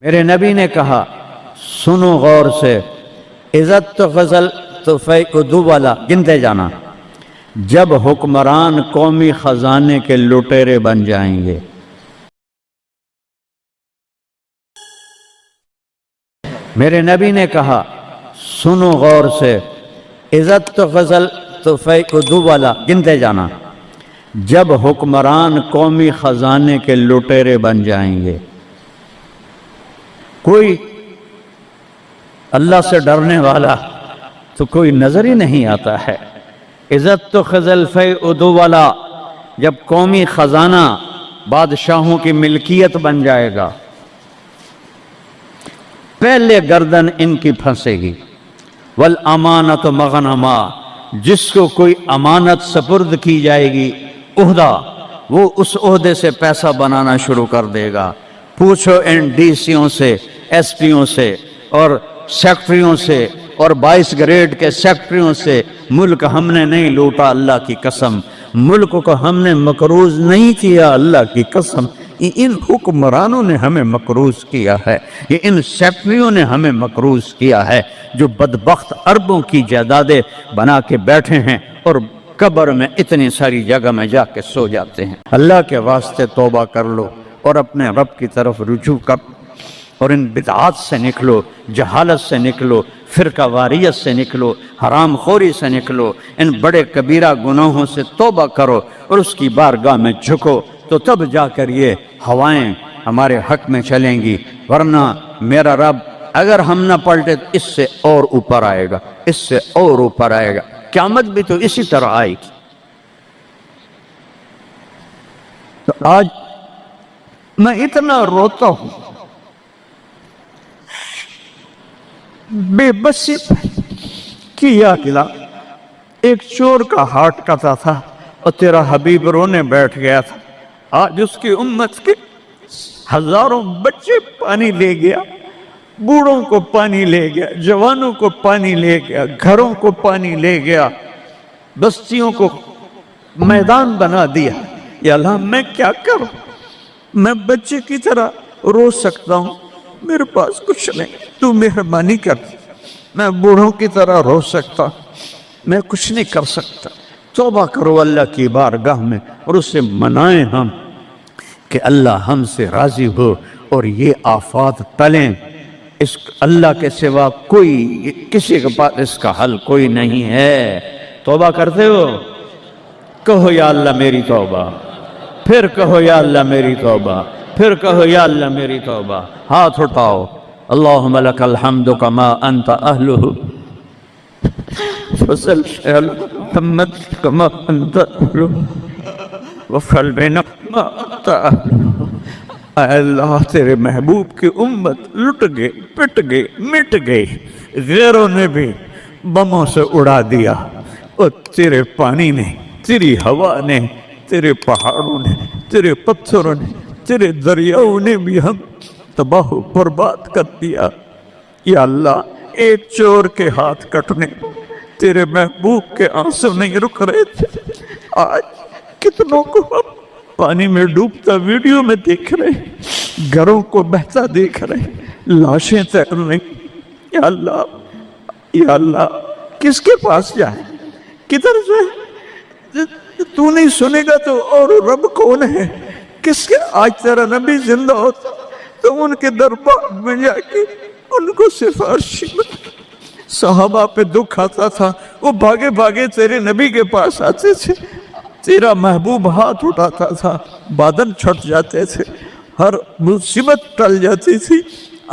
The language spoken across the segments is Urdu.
میرے نبی نے کہا سنو غور سے، عزت تو غزل تو دو والا گنتے جانا، جب حکمران قومی خزانے کے لٹیرے بن جائیں گے۔ میرے نبی نے کہا سنو غور سے، عزت تو غزل تو دو والا گنتے جانا، جب حکمران قومی خزانے کے لٹیرے بن جائیں گے۔ کوئی اللہ سے ڈرنے والا تو کوئی نظر ہی نہیں آتا ہے۔ عزت تو خزل دو والا جب قومی خزانہ بادشاہوں کی ملکیت بن جائے گا، پہلے گردن ان کی پھنسے گی۔ والامانۃ مغنما، جس کو کوئی امانت سپرد کی جائے گی عہدہ، وہ اس عہدے سے پیسہ بنانا شروع کر دے گا۔ پوچھو ان ڈی سیوں سے، ایس پیوں سے اور سیکٹریوں سے اور 22 گریڈ کے سیکٹریوں سے، ملک ہم نے نہیں لوٹا اللہ کی قسم، ملک کو ہم نے مقروض نہیں کیا اللہ کی قسم، ان حکمرانوں نے ہمیں مقروض کیا ہے، یہ ان سیکٹریوں نے ہمیں مقروض کیا ہے، جو بدبخت اربوں کی جائیدادیں بنا کے بیٹھے ہیں اور قبر میں اتنی ساری جگہ میں جا کے سو جاتے ہیں۔ اللہ کے واسطے توبہ کر لو اور اپنے رب کی طرف رجوع کر، اور ان بدعات سے نکلو، جہالت سے نکلو، فرقہ واریت سے نکلو، حرام خوری سے نکلو، ان بڑے کبیرہ گناہوں سے توبہ کرو اور اس کی بارگاہ میں جھکو، تو تب جا کر یہ ہوائیں ہمارے حق میں چلیں گی، ورنہ میرا رب اگر ہم نہ پلٹے تو اس سے اور اوپر آئے گا، اس سے اور اوپر آئے گا، قیامت بھی تو اسی طرح آئے گی۔ تو آج میں اتنا روتا ہوں، بے بسی کیا کلا، ایک چور کا ہارٹ کٹا تھا اور تیرا حبیب رونے بیٹھ گیا تھا، آج اس کی امت کے ہزاروں بچے پانی لے گیا، بوڑھوں کو پانی لے گیا، جوانوں کو پانی لے گیا، گھروں کو پانی لے گیا، بستیوں کو میدان بنا دیا۔ یا اللہ میں کیا کروں؟ میں بچے کی طرح رو سکتا ہوں، میرے پاس کچھ نہیں، تو مہربانی کر۔ میں بوڑھوں کی طرح رو سکتا، میں کچھ نہیں کر سکتا۔ توبہ کرو اللہ کی بارگاہ میں اور اسے منائیں ہم کہ اللہ ہم سے راضی ہو اور یہ آفات ٹلیں۔ اس اللہ کے سوا کوئی کسی کے پاس اس کا حل کوئی نہیں ہے۔ توبہ کرتے ہو؟ کہو یا اللہ میری توبہ، پھر کہو یا اللہ میری توبہ، پھر کہو یا اللہ میری توبہ۔ ہاتھ اٹھاؤ، اللہم لک الحمد کما انت اہلہ، وصلی علی محمد کما انت اہلہ، وفعل بنا ما انت اہلہ۔ اے اللہ تیرے محبوب کی امت لٹ گئے، پٹ گئے، مٹ گئے، غیروں نے بھی بموں سے اڑا دیا، اور تیرے پانی نے، تیری ہوا نے، تیرے پہاڑوں نے، تیرے پتھروں نے، تیرے دریاؤں نے بھی ہم تباہ و برباد کر دیا۔ یا اللہ ایک چور کے ہاتھ کٹنے تیرے محبوب کے آنسو نہیں رک رہے تھے، آج کتنوں کو ہم پانی میں ڈوبتا ویڈیو میں دیکھ رہے، گھروں کو بہتا دیکھ رہے، لاشیں تیر رہی۔ یا اللہ، یا اللہ کس کے پاس جائیں، کدھر جائیں؟ تو نہیں سنے گا تو اور رب کون ہے؟ کس کے؟ آج تیرا نبی زندہ ہوتا تو ان کے دربار میں جا کے ان کو سفارشی میں، صحابہ پہ دکھ آتا تھا وہ بھاگے بھاگے تیرے نبی کے پاس آتے تھے، تیرا محبوب ہاتھ اٹھاتا تھا، بادل چھٹ جاتے تھے، ہر مصیبت ٹل جاتی تھی۔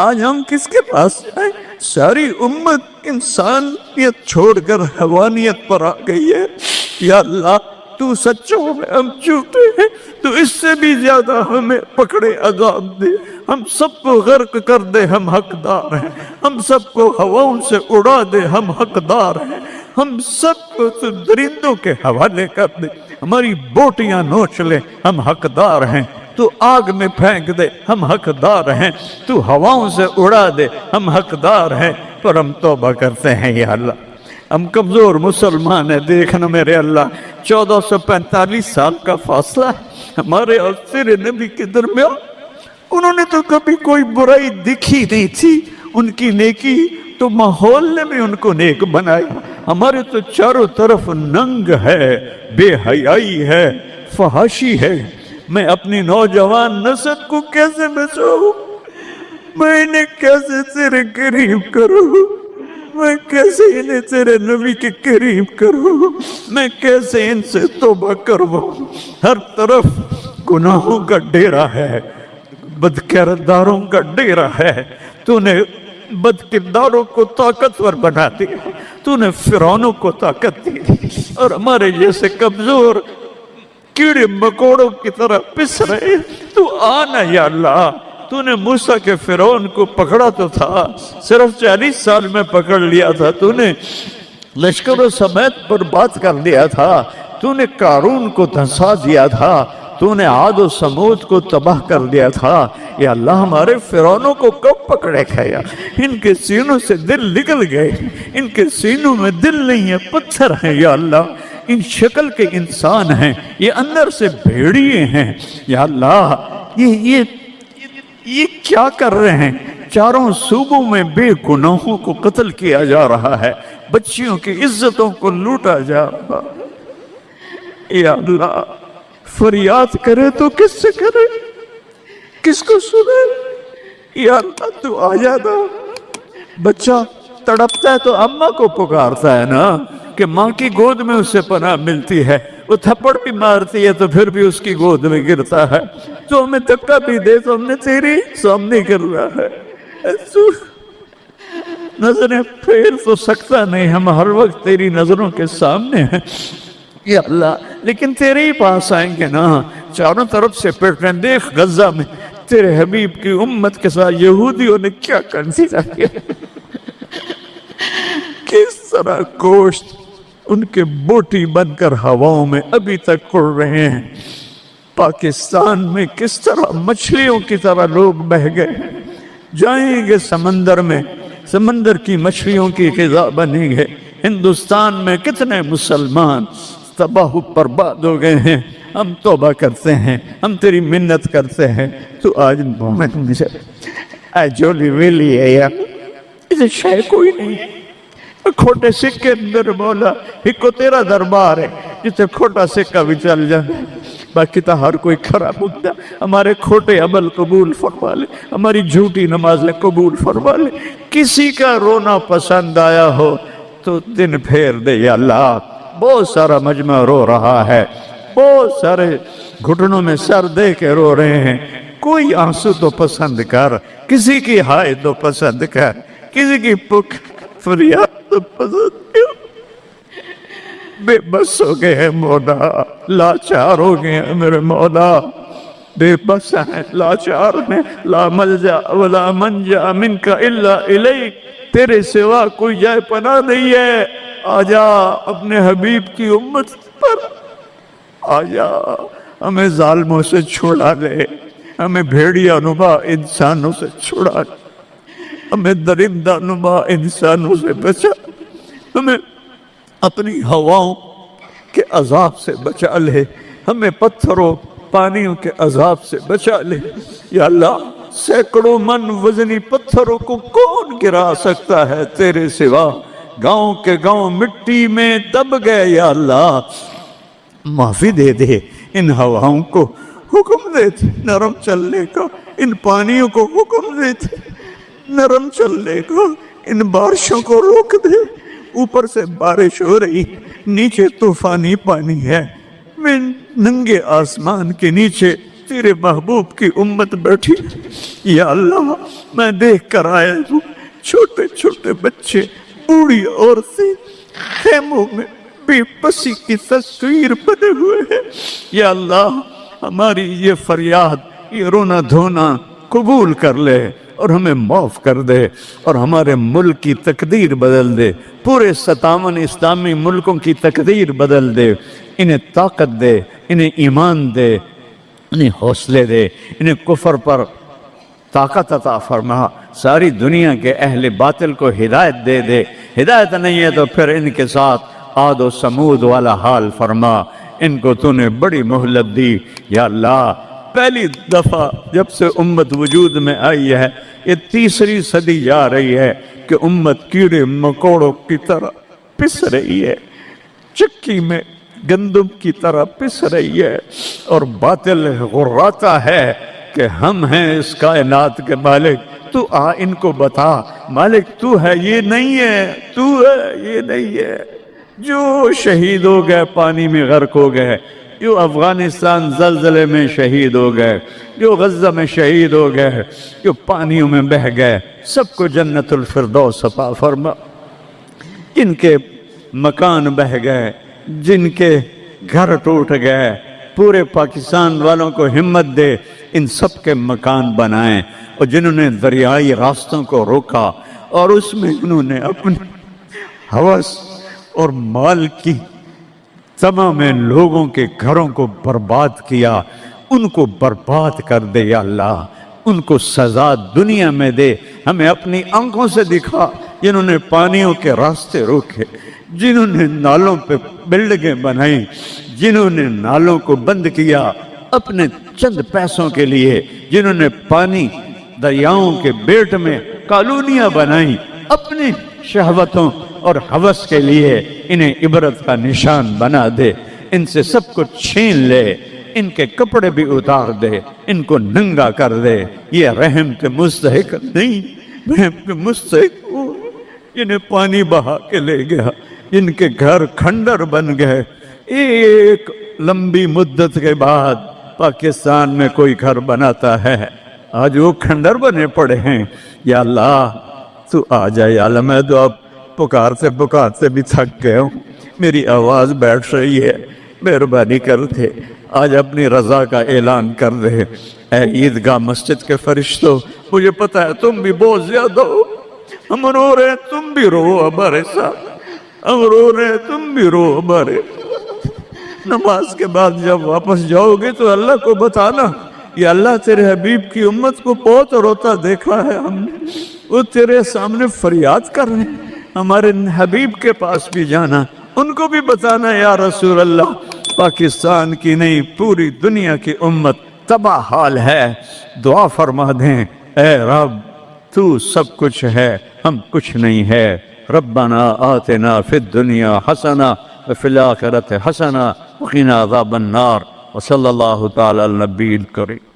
آج ہم کس کے پاس جائیں؟ ساری امت انسانیت چھوڑ کر حیوانیت پر آ گئی ہے۔ یا اللہ تو سچوں میں ہم جھوٹے ہیں، تو اس سے بھی زیادہ ہمیں پکڑے عذاب دے، ہم سب کو غرق کر دے، ہم حقدار ہیں، ہم سب کو ہواؤں سے اڑا دے، ہم حقدار ہیں، ہم سب کو تو درندوں کے حوالے کر دے، ہماری بوٹیاں نوچ لے، ہم حقدار ہیں، تو آگ میں پھینک دے، ہم حقدار ہیں، تو ہواؤں سے اڑا دے، ہم حقدار ہیں، پر ہم توبہ کرتے ہیں۔ یا اللہ ہم کمزور مسلمان ہیں، دیکھنا میرے اللہ 1445 سال کا فاصلہ ہے ہمارے اور تیرے نبی کے درمیان، انہوں نے تو کبھی کوئی برائی دکھی نہیں تھی، ان کی نیکی تو ماحول نے بھی ان کو نیک بنایا۔ ہمارے تو چاروں طرف ننگ ہے، بے حیائی ہے، فحاشی ہے۔ میں اپنی نوجوان نسل کو کیسے بچاؤں؟ میں انہیں کیسے تیرے قریب کروں؟ میں کیسے انہیں تیرے نبی کے قریب کروں؟ میں کیسے ان سے توبہ کروں؟ ہر طرف گناہوں کا ڈیرا ہے، بد کرداروں کا ڈیرا ہے۔ تو نے بد کرداروں کو طاقتور بنا دیا، تو نے فرعونوں کو طاقت دی، اور ہمارے جیسے کمزور کیڑے مکوڑوں کی طرح پس رہے۔ تو آنا یا اللہ، تو نے موسیٰ کے فرعون کو پکڑا تو تھا، صرف 40 سال میں پکڑ لیا تھا، تو نے لشکروں سمیت برباد کر دیا تھا، تو نے قارون کو دھنسا دیا تھا، تو نے عاد و سمود کو تباہ کر دیا تھا۔ یا اللہ ہمارے فرعونوں کو کب پکڑے کھایا؟ ان کے سینوں سے دل نکل گئے، ان کے سینوں میں دل نہیں ہے، پتھر ہیں یا اللہ۔ ان شکل کے انسان ہیں، یہ اندر سے بھیڑیے ہیں یا اللہ۔ یہ کیا کر رہے ہیں؟ چاروں صوبوں میں بے گناہوں کو قتل کیا جا رہا ہے، بچیوں کی عزتوں کو لوٹا جا رہا ہے۔ یا اللہ فریاد کرے تو کس سے کرے؟ کس کو سنے؟ یا اللہ تو آ جانا۔ بچہ تڑپتا ہے تو اماں کو پکارتا ہے نا، کہ ماں کی گود میں اسے پناہ ملتی ہے۔ وہ تھپڑ بھی مارتی ہے تو پھر بھی اس کی گود میں گرتا ہے۔ تو ہمیں دھکا بھی دے تو ہم نے تیری سامنے کر رہا ہے، نظریں پھیر تو سکتا نہیں، ہم ہر وقت تیری نظروں کے سامنے ہیں یا اللہ، لیکن تیرے ہی پاس آئیں گے نا۔ چاروں طرف سے پیٹ رہے، دیکھ غزہ میں تیرے حبیب کی امت کے ساتھ یہودیوں نے کیا کنسیڈر کیا، کس طرح گوشت ان کے بوٹی بن کر ہواؤں میں ابھی تک اڑ رہے ہیں۔ پاکستان میں کس طرح مچھلیوں کی طرح لوگ بہہ گئے، جائیں گے سمندر میں، سمندر کی مچھلیوں کی غذا بنیں گے۔ ہندوستان میں کتنے مسلمان تباہ و برباد ہو گئے ہیں۔ ہم توبہ کرتے ہیں، ہم تیری منت کرتے ہیں، تو آج مجھے جولی ویلی ہے یا اسے شے کوئی نہیں ہے۔ کھوٹے سکے اندر مولا ایک تیرا دربار ہے جسے کھوٹا سکہ بھی چل جائے، باقی تو ہر کوئی کھڑا مدعا ہمارے کھوٹے عمل قبول فرما لے، ہماری جھوٹی نمازیں قبول فرما لے۔ کسی کا رونا پسند آیا ہو تو دن پھیر دے یا اللہ۔ بہت سارا مجمع رو رہا ہے، بہت سارے گھٹنوں میں سر دے کے رو رہے ہیں، کوئی آنسو تو پسند کر، کسی کی ہائے تو پسند کر، کسی کی پک فریاد تو پسند کر۔ بے بس ہو گئے ہیں مولا، لاچار ہو گئے ہیں میرے مولا، بے بس ہیں، لاچار ہیں، لا ملجا ولا منجا منک الا الیک، تیرے سوا کوئی جائے پناہ نہیں ہے۔ آجا اپنے حبیب کی امت پر آجا، ہمیں ظالموں سے چھڑا لے، ہمیں بھیڑیا نما انسانوں سے چھڑا لے، ہمیں درندہ نما انسانوں سے بچا، ہمیں اپنی ہواؤں کے عذاب سے بچا لے، ہمیں پتھروں پانیوں کے عذاب سے بچا لے یا اللہ۔ سینکڑوں من وزنی پتھروں کو کون گرا سکتا ہے تیرے سوا؟ گاؤں کے گاؤں مٹی میں دب گئے یا اللہ، معافی دے دے۔ ان ہواؤں کو حکم دے دے نرم چلنے کا، ان پانیوں کو حکم دے دے نرم چلنے کا، ان بارشوں کو روک دے۔ اوپر سے بارش ہو رہی، نیچے طوفانی پانی ہے، میں ننگے آسمان کے نیچے تیرے محبوب کی امت بیٹھی یا اللہ۔ میں دیکھ کر آیا ہوں چھوٹے چھوٹے بچے، بوڑھی عورتیں خیموں میں بے بسی کی تصویر بنے ہوئے ہیں یا اللہ۔ ہماری یہ فریاد، یہ رونا دھونا قبول کر لے اور ہمیں معاف کر دے، اور ہمارے ملک کی تقدیر بدل دے، پورے 57 اسلامی ملکوں کی تقدیر بدل دے۔ انہیں طاقت دے، انہیں ایمان دے، انہیں حوصلے دے، انہیں کفر پر طاقت عطا فرما۔ ساری دنیا کے اہل باطل کو ہدایت دے دے، ہدایت نہیں ہے تو پھر ان کے ساتھ عاد و سمود والا حال فرما۔ ان کو تو نے بڑی مہلت دی یا اللہ، پہلی دفعہ جب سے امت وجود میں آئی ہے، یہ تیسری صدی جا رہی ہے کہ امت کیڑے مکوڑوں کی طرح پس رہی ہے، چکی میں گندم کی طرح پس رہی ہے، اور باطل غراتا ہے کہ ہم ہیں اس کائنات کے مالک، تو آ ان کو بتا مالک تو ہے، یہ نہیں ہے، تو ہے، یہ نہیں ہے۔ جو شہید ہو گئے پانی میں غرق ہو گئے، جو افغانستان زلزلے میں شہید ہو گئے، جو غزہ میں شہید ہو گئے، جو پانیوں میں بہہ گئے، سب کو جنت الفردوس عطا فرما۔ جن کے مکان بہہ گئے، جن کے گھر ٹوٹ گئے، پورے پاکستان والوں کو ہمت دے ان سب کے مکان بنائیں، اور جنہوں نے دریائی راستوں کو روکا اور اس میں انہوں نے اپنی ہوس اور مال کی تمام لوگوں کے گھروں کو برباد کیا، ان کو برباد کر دے یا اللہ، ان کو سزا دنیا میں دے، ہمیں اپنی آنکھوں سے دکھا۔ جنہوں نے پانیوں کے راستے روکے، جنہوں نے نالوں پہ بلڈنگیں بنائیں، جنہوں نے نالوں کو بند کیا اپنے چند پیسوں کے لیے، جنہوں نے پانی دریاؤں کے بیٹ میں کالونیاں بنائیں اپنی شہوتوں اور ہوس کے لیے، انہیں عبرت کا نشان بنا دے، ان سے سب کچھ چھین لے، ان کے کپڑے بھی اتار دے، ان کو ننگا کر دے۔ یہ رحم کے مستحق نہیں، رحم کے مستحق وہ جنہیں پانی بہا کے لے گیا، جن کے گھر کھنڈر بن گئے۔ ایک لمبی مدت کے بعد پاکستان میں کوئی گھر بناتا ہے، آج وہ کھنڈر بنے پڑے ہیں۔ یا اللہ تو آ جائے، یا اللہ میں تو اب پکارتے بھی تھک گئے ہوں، میری آواز بیٹھ رہی ہے، مہربانی کر دے، آج اپنی رضا کا اعلان کر دے۔ اے عیدگاہ مسجد کے فرشتوں، مجھے پتہ ہے تم بھی بہت زیادہ ہو، ہم رو رہے ہیں تم بھی رو ہمارے ساتھ، ہم رو رہے ہیں تم بھی رو ہمارے۔ نماز کے بعد جب واپس جاؤ گے تو اللہ کو بتانا، یا اللہ تیرے حبیب کی امت کو بہت روتا دیکھا ہے ہم نے، وہ تیرے سامنے فریاد کر رہے ہیں، ہمارے حبیب کے پاس بھی جانا، ان کو بھی بتانا یا رسول اللہ پاکستان کی نہیں پوری دنیا کی امت تباہ حال ہے، دعا فرما دیں اے رب تو سب کچھ ہے، ہم کچھ نہیں ہے۔ ربنا آتنا فی الدنیا حسنہ وفی الآخرۃ حسنہ وقنا عذاب النار، وصلی اللہ تعالی علی النبی الکریم۔